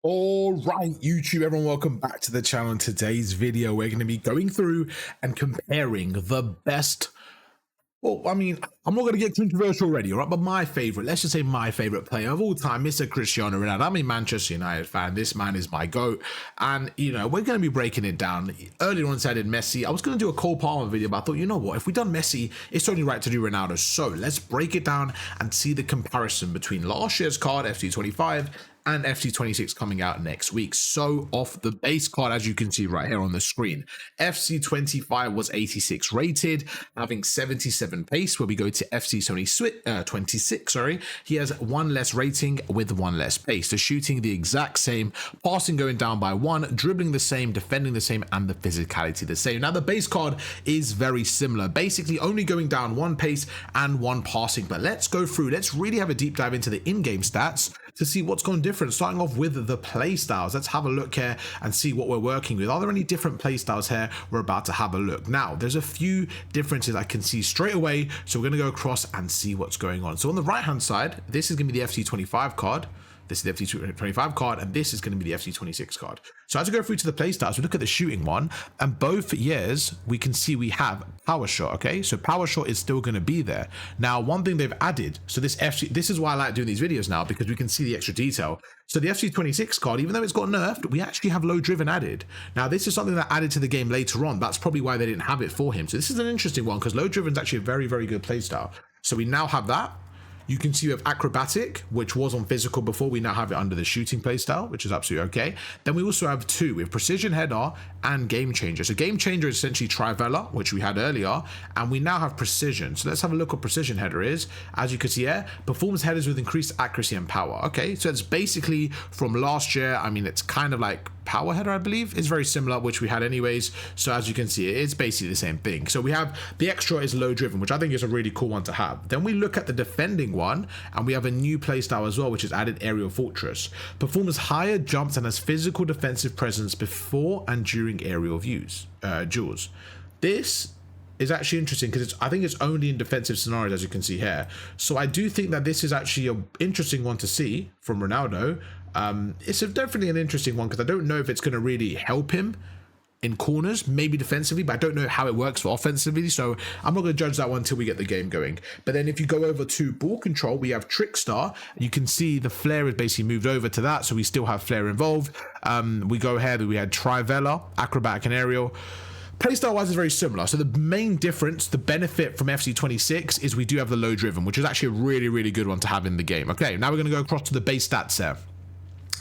All right, YouTube, everyone, welcome back to the channel. In today's video, we're going to be going through and comparing the best. Well, I mean, I'm not going to get controversial already, all right? But my favorite, let's just say my favorite player of all time, Mr. Cristiano Ronaldo. I'm a Manchester United fan. This man is my GOAT. And, you know, we're going to be breaking it down. Earlier on, I did Messi. I was going to do a Cole Palmer video, but I thought, you know what? If we've done Messi, it's only right to do Ronaldo. So let's break it down and see the comparison between last year's card, FC25, and FC26 coming out next week. So off the base card, as you can see right here on the screen, FC25 was 86 rated, having 77 pace. Where we go to FC26, he has one less rating with one less pace. The shooting the exact same, passing going down by one, dribbling the same, defending the same, and the physicality the same. Now the base card is very similar, basically only going down one pace and one passing. But let's go through, let's really have a deep dive into the in-game stats to see what's gone different, starting off with the play styles. Let's have a look here and see what we're working with. Are there any different play styles here? We're about to have a look. Now, there's a few differences I can see straight away, so we're going to go across and see what's going on. So on the right hand side, this is going to be the FC25 card. This is the FC25 card, and this is going to be the FC26 card. So as we go through to the play styles, we look at the shooting one, and both years we can see we have power shot. Okay, so power shot is still going to be there. Now, one thing they've added, so this is why I like doing these videos now, because we can see the extra detail. So the FC26 card, even though it's got nerfed, we actually have low driven added. Now, this is something that added to the game later on. That's probably why they didn't have it for him. So this is an interesting one, because low driven is actually a very, very good play style. So we now have that. You can see we have acrobatic, which was on physical before. We now have it under the shooting playstyle, which is absolutely okay. Then we also have two. We have precision header and game changer. So game changer is essentially trivela, which we had earlier, and we now have precision. So let's have a look what precision header is. As you can see here, performs headers with increased accuracy and power. Okay, so it's basically from last year. I mean, it's kind of like power header, I believe. It's very similar, which we had anyways. So as you can see, it's basically the same thing. So we have the extra is low driven, which I think is a really cool one to have. Then we look at the defending one, and we have a new playstyle as well, which is added aerial fortress. Performs higher jumps and has physical defensive presence before and during aerial duels. This is actually interesting because I think it's only in defensive scenarios, as you can see here. So I do think that this is actually an interesting one to see from Ronaldo. It's definitely an interesting one because I don't know if it's going to really help him in corners, maybe defensively, but I don't know how it works for offensively, so I'm not going to judge that one until we get the game going. But then if you go over to ball control, we have Trickster. You can see the flare is basically moved over to that, so we still have flare involved. We go ahead, we had Trivela, acrobatic and aerial. Playstyle wise is very similar. So the main difference, the benefit from FC26 is we do have the low driven, which is actually a really, really good one to have in the game. Okay, now we're going to go across to the base stats here.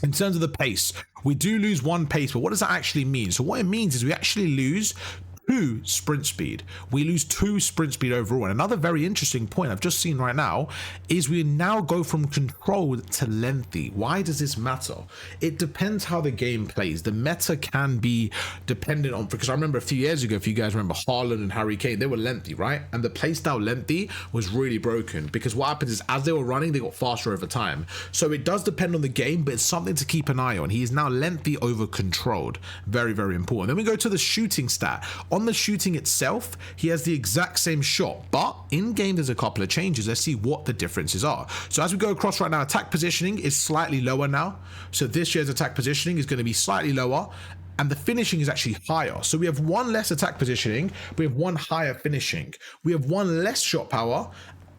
In terms of the pace, we do lose one pace, but what does that actually mean? So what it means is we actually lose 2 sprint speed. We lose 2 sprint speed overall. And another very interesting point I've just seen right now is we now go from controlled to lengthy. Why does this matter? It depends how the game plays. The meta can be dependent on, because I remember a few years ago, if you guys remember Haaland and Harry Kane, they were lengthy, right? And the playstyle lengthy was really broken because what happens is as they were running, they got faster over time. So it does depend on the game, but it's something to keep an eye on. He is now lengthy over controlled. Very, very important. Then we go to the shooting stat. On the shooting itself, he has the exact same shot, but in game there's a couple of changes. Let's see what the differences are. So as we go across right now, attack positioning is slightly lower now. So this year's attack positioning is going to be slightly lower, and the finishing is actually higher. So we have one less attack positioning, we have one higher finishing, we have one less shot power,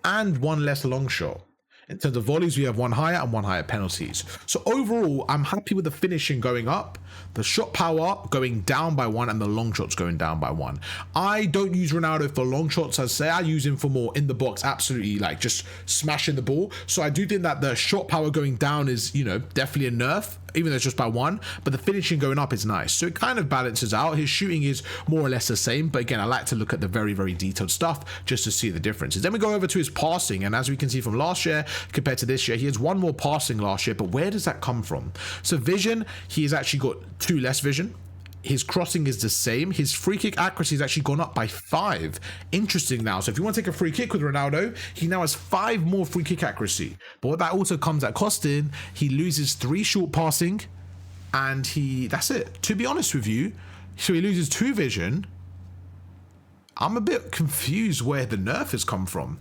and one less long shot. In terms of volleys, we have one higher and one higher penalties. So overall, I'm happy with the finishing going up, the shot power going down by 1, and the long shots going down by 1. I don't use Ronaldo for long shots, I'd say. I use him for more in the box, absolutely like just smashing the ball. So I do think that the shot power going down is, you know, definitely a nerf, even though it's just by 1, but the finishing going up is nice. So it kind of balances out. His shooting is more or less the same, but again, I like to look at the very, very detailed stuff just to see the differences. Then we go over to his passing, and as we can see from last year compared to this year, he has 1 more passing last year, but where does that come from? So vision, he has actually got 2 less vision. His crossing is the same. His free kick accuracy has actually gone up by 5. Interesting now. So if you want to take a free kick with Ronaldo, he now has 5 more free kick accuracy. But what that also comes at costing, he loses 3 short passing, and that's it. To be honest with you, so he loses 2 vision. I'm a bit confused where the nerf has come from.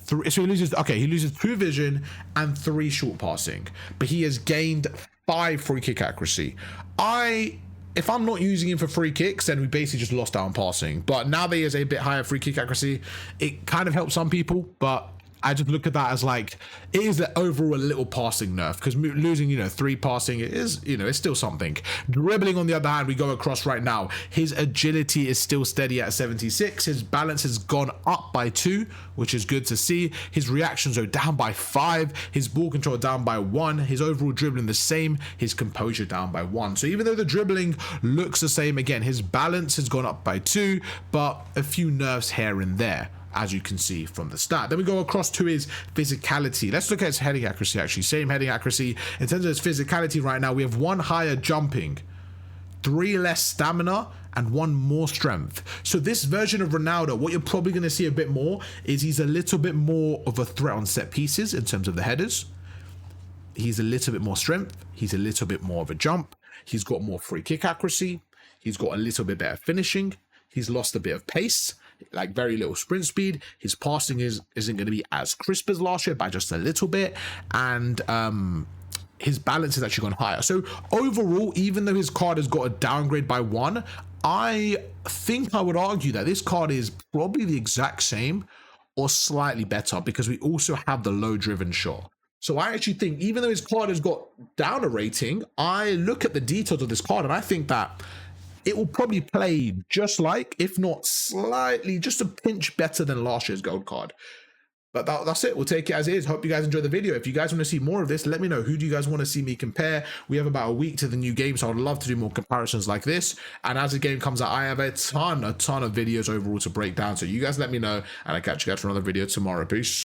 So he loses 2 vision and 3 short passing, but he has gained 5 free kick accuracy. If I'm not using him for free kicks, then we basically just lost out on passing. But now that he has a bit higher free kick accuracy, it kind of helps some people, but I just look at that as like, it is overall a little passing nerf, because losing, 3 passing is, it's still something. Dribbling, on the other hand, we go across right now. His agility is still steady at 76. His balance has gone up by 2, which is good to see. His reactions are down by 5. His ball control down by 1. His overall dribbling the same. His composure down by 1. So even though the dribbling looks the same, again, his balance has gone up by 2, but a few nerfs here and there, as you can see from the stat. Then we go across to his physicality. Let's look at his heading accuracy, actually. Same heading accuracy. In terms of his physicality right now, we have 1 higher jumping, 3 less stamina, and 1 more strength. So this version of Ronaldo, what you're probably going to see a bit more is he's a little bit more of a threat on set pieces in terms of the headers. He's a little bit more strength. He's a little bit more of a jump. He's got more free kick accuracy. He's got a little bit better finishing. He's lost a bit of pace, like very little sprint speed. His passing isn't going to be as crisp as last year by just a little bit, and his balance has actually gone higher. So overall, even though his card has got a downgrade by 1, I think I would argue that this card is probably the exact same or slightly better, because we also have the low driven shot. So I actually think, even though his card has got down a rating, I look at the details of this card and I think that it will probably play just like, if not slightly, just a pinch better than last year's gold card. But that's it. We'll take it as is. Hope you guys enjoyed the video. If you guys want to see more of this, let me know. Who do you guys want to see me compare? We have about a week to the new game, so I'd love to do more comparisons like this. And as the game comes out, I have a ton of videos overall to break down. So you guys let me know, and I'll catch you guys for another video tomorrow. Peace.